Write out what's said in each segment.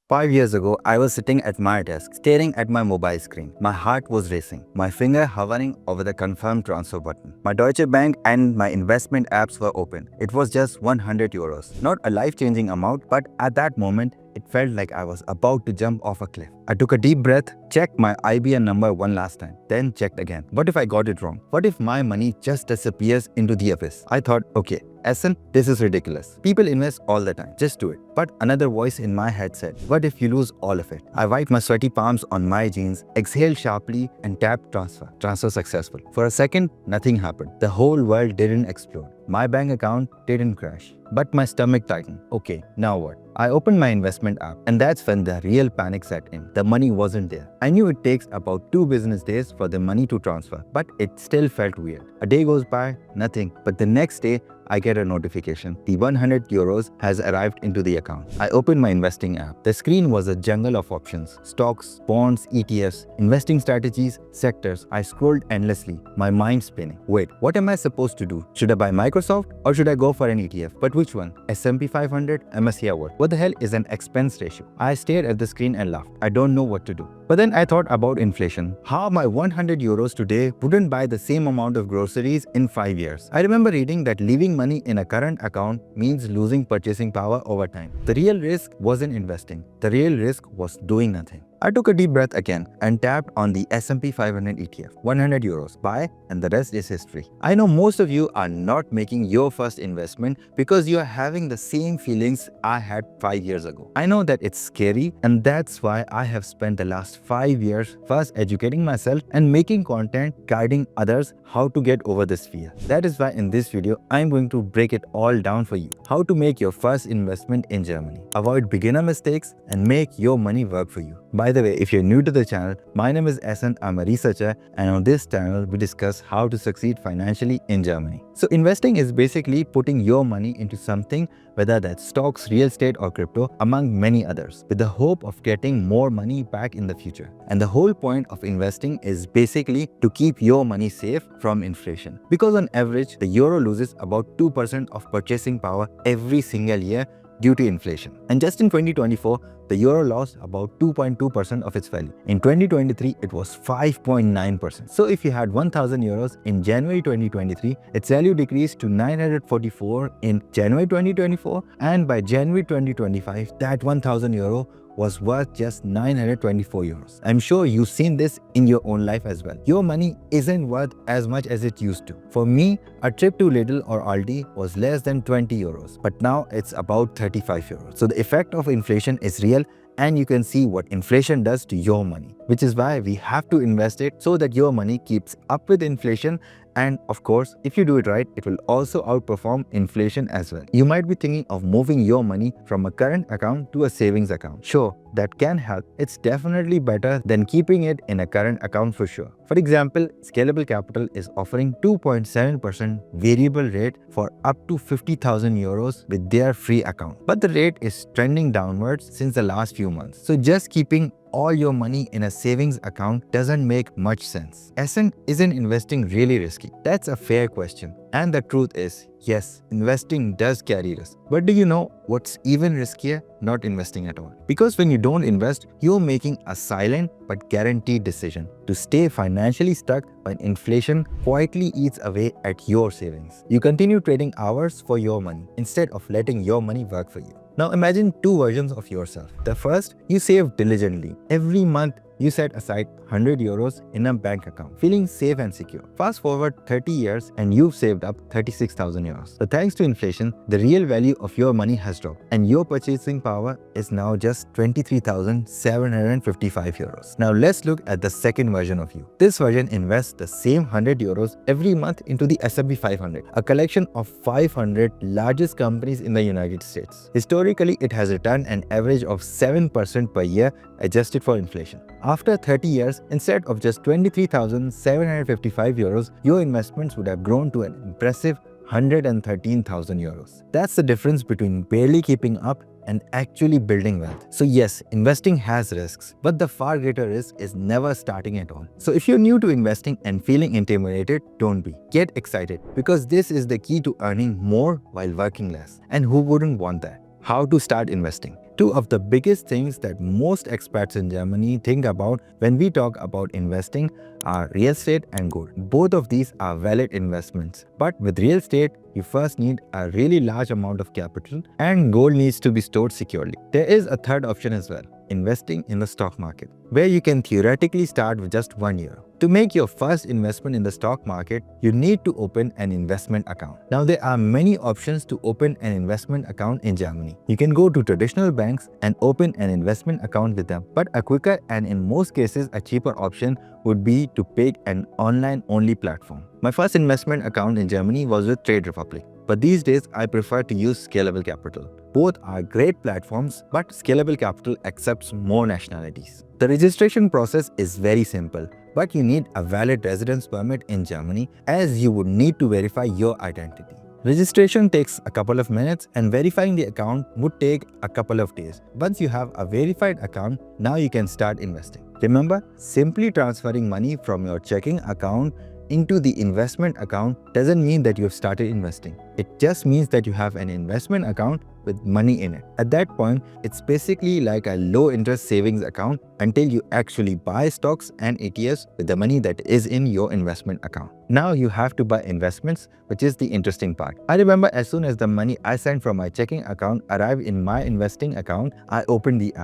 5 years ago, I was sitting at my desk, staring at my mobile screen. My heart was racing, my finger hovering over the confirm transfer button. My Deutsche Bank and my investment apps were open. It was just 100 euros. Not a life-changing amount, but at that moment, it felt like I was about to jump off a cliff. I took a deep breath, checked my IBN number one last time, then checked again. What if I got it wrong? What if my money just disappears into the abyss? I thought, okay, Essen, this is ridiculous. People invest all the time. Just do it. But another voice in my head said, what if you lose all of it? I wiped my sweaty palms on my jeans, exhaled sharply, and tapped transfer. Transfer successful. For a second, nothing happened. The whole world didn't explode. My bank account didn't crash. But my stomach tightened. Okay, now what? I opened my investment app, and that's when the real panic set in. The money wasn't there. I knew it takes about 2 business days for the money to transfer, but it still felt weird. A day goes by, nothing. But the next day, I get a notification. The 100 euros has arrived into the account. I opened my investing app. The screen was a jungle of options. Stocks, bonds, ETFs, investing strategies, sectors. I scrolled endlessly, my mind spinning. Wait, what am I supposed to do? Should I buy Microsoft or should I go for an ETF? But which one? S&P 500, MSCI World. What the hell is an expense ratio? I stared at the screen and laughed. I don't know what to do. But then I thought about inflation. How my 100 euros today wouldn't buy the same amount of groceries in 5 years. I remember reading that leaving money in a current account means losing purchasing power over time. The real risk wasn't investing. The real risk was doing nothing. I took a deep breath again and tapped on the S&P 500 ETF. 100 euros. Buy, and the rest is history. I know most of you are not making your first investment because you are having the same feelings I had 5 years ago. I know that it's scary, and that's why I have spent the last 5 years first educating myself and making content guiding others how to get over this fear. That is why in this video, I'm going to break it all down for you. How to make your first investment in Germany. Avoid beginner mistakes and make your money work for you. By the way, if you're new to the channel, my name is Essen, I'm a researcher, and on this channel, we discuss how to succeed financially in Germany. So investing is basically putting your money into something, whether that's stocks, real estate, or crypto, among many others, with the hope of getting more money back in the future. And the whole point of investing is basically to keep your money safe from inflation. Because on average, the euro loses about 2% of purchasing power every single year due to inflation. And just in 2024, the euro lost about 2.2% of its value. In 2023, it was 5.9%. So if you had 1,000 euros in January 2023, its value decreased to 944 in January 2024, and by January 2025, that 1,000 euro was worth just 924 euros. I'm sure you've seen this in your own life as well. Your money isn't worth as much as it used to. For me, a trip to Lidl or Aldi was less than 20 euros, but now it's about 35 euros. So the effect of inflation is real, and you can see what inflation does to your money, which is why we have to invest it so that your money keeps up with inflation. And of course, if you do it right, it will also outperform inflation as well. You might be thinking of moving your money from a current account to a savings account. Sure, that can help. It's definitely better than keeping it in a current account for sure. For example, Scalable Capital is offering 2.7% variable rate for up to 50,000 euros with their free account. But the rate is trending downwards since the last few months. So just keeping all your money in a savings account doesn't make much sense. Isn't investing really risky? That's a fair question. And the truth is, yes, investing does carry risk. But do you know what's even riskier? Not investing at all. Because when you don't invest, you're making a silent but guaranteed decision to stay financially stuck when inflation quietly eats away at your savings. You continue trading hours for your money instead of letting your money work for you. Now imagine two versions of yourself. The first, you save diligently. Every month, you set aside 100 euros in a bank account, feeling safe and secure. Fast forward 30 years and you've saved up 36,000 euros. So thanks to inflation, the real value of your money has dropped and your purchasing power is now just 23,755 euros. Now let's look at the second version of you. This version invests the same 100 euros every month into the S&P 500, a collection of 500 largest companies in the United States. Historically, it has returned an average of 7% per year adjusted for inflation. After 30 years, instead of just 23,755 euros, your investments would have grown to an impressive 113,000 euros. That's the difference between barely keeping up and actually building wealth. So yes, investing has risks, but the far greater risk is never starting at all. So if you're new to investing and feeling intimidated, don't be. Get excited, because this is the key to earning more while working less. And who wouldn't want that? How to start investing? Two of the biggest things that most expats in Germany think about when we talk about investing are real estate and gold. Both of these are valid investments. But with real estate, you first need a really large amount of capital and gold needs to be stored securely. There is a third option as well, investing in the stock market, where you can theoretically start with just 1 year. To make your first investment in the stock market, you need to open an investment account. Now, there are many options to open an investment account in Germany. You can go to traditional banks and open an investment account with them. But a quicker and in most cases a cheaper option would be to pick an online-only platform. My first investment account in Germany was with Trade Republic. But these days, I prefer to use Scalable Capital. Both are great platforms, but Scalable Capital accepts more nationalities. The registration process is very simple, but you need a valid residence permit in Germany as you would need to verify your identity. Registration takes a couple of minutes and verifying the account would take a couple of days. Once you have a verified account, now you can start investing. Remember, simply transferring money from your checking account into the investment account doesn't mean that you have started investing. It just means that you have an investment account with money in it. At that point, it's basically like a low-interest savings account until you actually buy stocks and ETFs with the money that is in your investment account. Now you have to buy investments, which is the interesting part. I remember as soon as the money I sent from my checking account arrived in my investing account, I opened the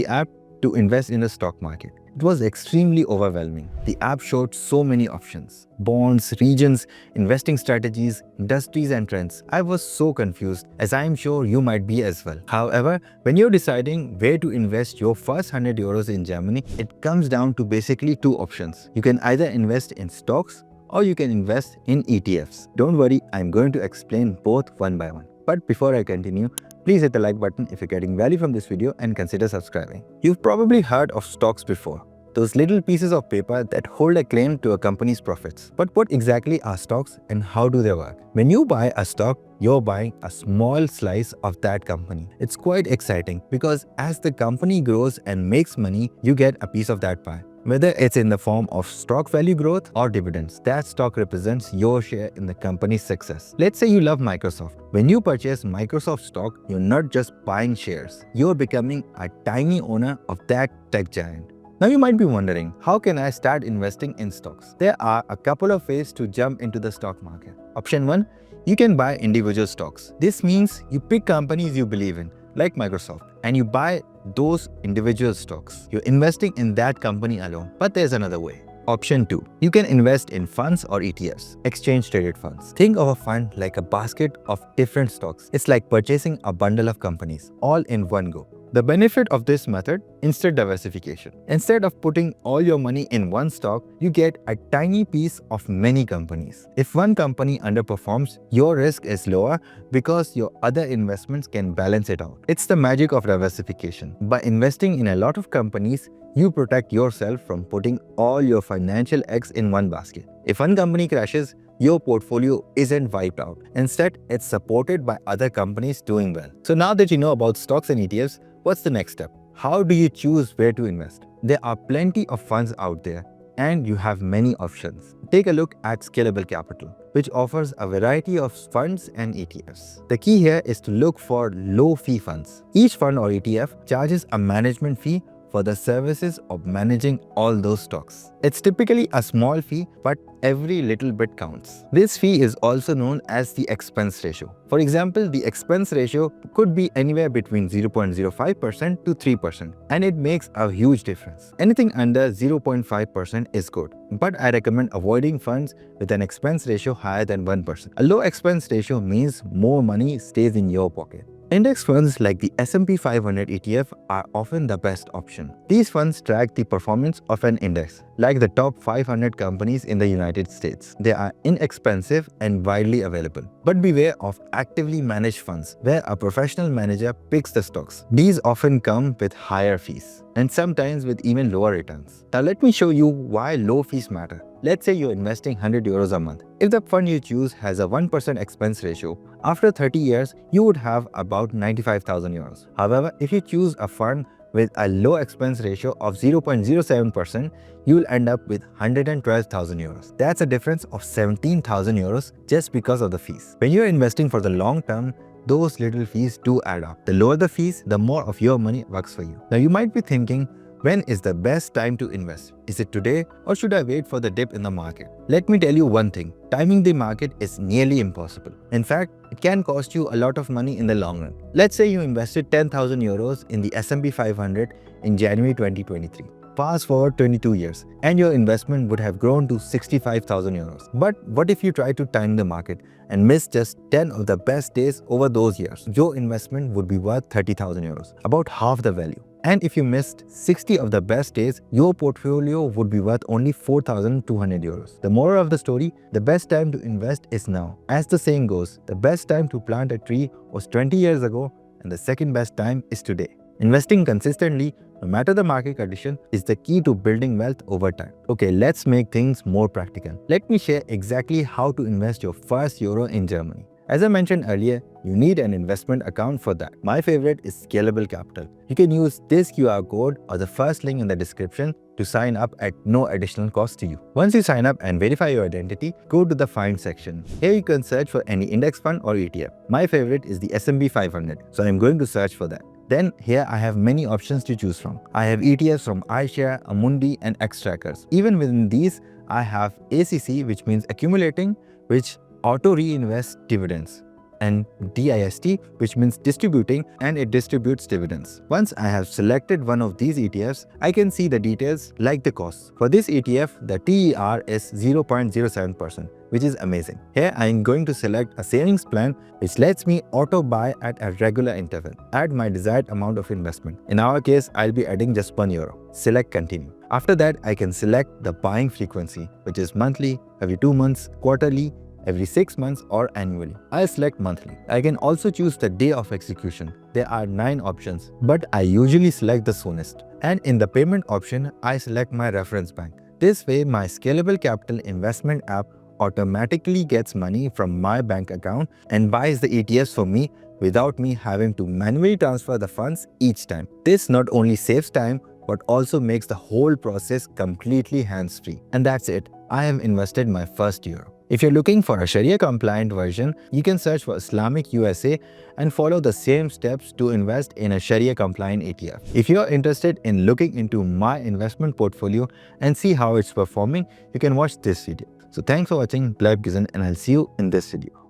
app to invest in the stock market. It was extremely overwhelming. The app showed so many options: bonds, regions, investing strategies, industries and trends. I was so confused, as I am sure you might be as well. However, when you're deciding where to invest your first 100 euros in Germany, it comes down to basically two options. You can either invest in stocks or you can invest in ETFs. Don't worry, I'm going to explain both one by one. But before I continue, please hit the like button if you're getting value from this video and consider subscribing. You've probably heard of stocks before. Those little pieces of paper that hold a claim to a company's profits. But what exactly are stocks and how do they work? When you buy a stock, you're buying a small slice of that company. It's quite exciting because as the company grows and makes money, you get a piece of that pie. Whether it's in the form of stock value growth or dividends, that stock represents your share in the company's success. Let's say you love Microsoft. When you purchase Microsoft stock, you're not just buying shares, you're becoming a tiny owner of that tech giant. Now you might be wondering, how can I start investing in stocks? There are a couple of ways to jump into the stock market. Option 1, you can buy individual stocks. This means you pick companies you believe in, like Microsoft, and you buy those individual stocks. You're investing in that company alone. But there's another way. Option 2. You can invest in funds or ETFs, exchange traded funds. Think of a fund like a basket of different stocks. It's like purchasing a bundle of companies, all in one go. The benefit of this method, instant diversification. Instead of putting all your money in one stock, you get a tiny piece of many companies. If one company underperforms, your risk is lower because your other investments can balance it out. It's the magic of diversification. By investing in a lot of companies, you protect yourself from putting all your financial eggs in one basket. If one company crashes, your portfolio isn't wiped out. Instead, it's supported by other companies doing well. So now that you know about stocks and ETFs, what's the next step? How do you choose where to invest? There are plenty of funds out there and you have many options. Take a look at Scalable Capital, which offers a variety of funds and ETFs. The key here is to look for low-fee funds. Each fund or ETF charges a management fee for the services of managing all those stocks. It's typically a small fee, but every little bit counts. This fee is also known as the expense ratio. For example, the expense ratio could be anywhere between 0.05% to 3%, and it makes a huge difference. Anything under 0.5% is good, but I recommend avoiding funds with an expense ratio higher than 1%. A low expense ratio means more money stays in your pocket. Index funds like the S&P 500 ETF are often the best option. These funds track the performance of an index, like the top 500 companies in the United States. They are inexpensive and widely available. But beware of actively managed funds, where a professional manager picks the stocks. These often come with higher fees, and sometimes with even lower returns. Now let me show you why low fees matter. Let's say you're investing 100 euros a month. If the fund you choose has a 1% expense ratio, after 30 years, you would have about 95,000 euros. However, if you choose a fund with a low expense ratio of 0.07%, you will end up with 112,000 euros. That's a difference of 17,000 euros just because of the fees. When you're investing for the long term, those little fees do add up. The lower the fees, the more of your money works for you. Now you might be thinking, when is the best time to invest? Is it today or should I wait for the dip in the market? Let me tell you one thing, timing the market is nearly impossible. In fact, it can cost you a lot of money in the long run. Let's say you invested 10,000 euros in the S&P 500 in January 2023. Fast forward 22 years and your investment would have grown to 65,000 euros. But what if you try to time the market and miss just 10 of the best days over those years? Your investment would be worth 30,000 euros, about half the value. And if you missed 60 of the best days, your portfolio would be worth only 4,200 euros. The moral of the story, the best time to invest is now. As the saying goes, the best time to plant a tree was 20 years ago and the second best time is today. Investing consistently, no matter the market condition, is the key to building wealth over time. Okay, let's make things more practical. Let me share exactly how to invest your first euro in Germany. As I mentioned earlier, you need an investment account for that. My favorite is Scalable Capital. You can use this QR code or the first link in the description to sign up at no additional cost to you. Once you sign up and verify your identity, go to the Find section. Here you can search for any index fund or ETF. My favorite is the S&P 500, so I'm going to search for that. Then here I have many options to choose from. I have ETFs from iShare, Amundi and X-Trackers. Even within these, I have ACC, which means accumulating, which auto reinvest dividends, and DIST, which means distributing, and it distributes dividends. Once I have selected one of these ETFs, I can see the details like the costs. For this ETF, the TER is 0.07%, which is amazing. Here I am going to select a savings plan which lets me auto buy at a regular interval. Add my desired amount of investment. In our case, I'll be adding just €1. Select continue. After that, I can select the buying frequency, which is monthly, every 2 months, quarterly, every 6 months or annually. I'll select monthly. I can also choose the day of execution. There are 9 options, but I usually select the soonest. And in the payment option, I select my reference bank. This way, my Scalable Capital investment app automatically gets money from my bank account and buys the ETFs for me without me having to manually transfer the funds each time. This not only saves time, but also makes the whole process completely hands-free. And that's it. I have invested my first euro. If you're looking for a Sharia-compliant version, you can search for Islamic USA and follow the same steps to invest in a Sharia-compliant ETF. If you're interested in looking into my investment portfolio and see how it's performing, you can watch this video. So thanks for watching, bleib gesund, and I'll see you in this video.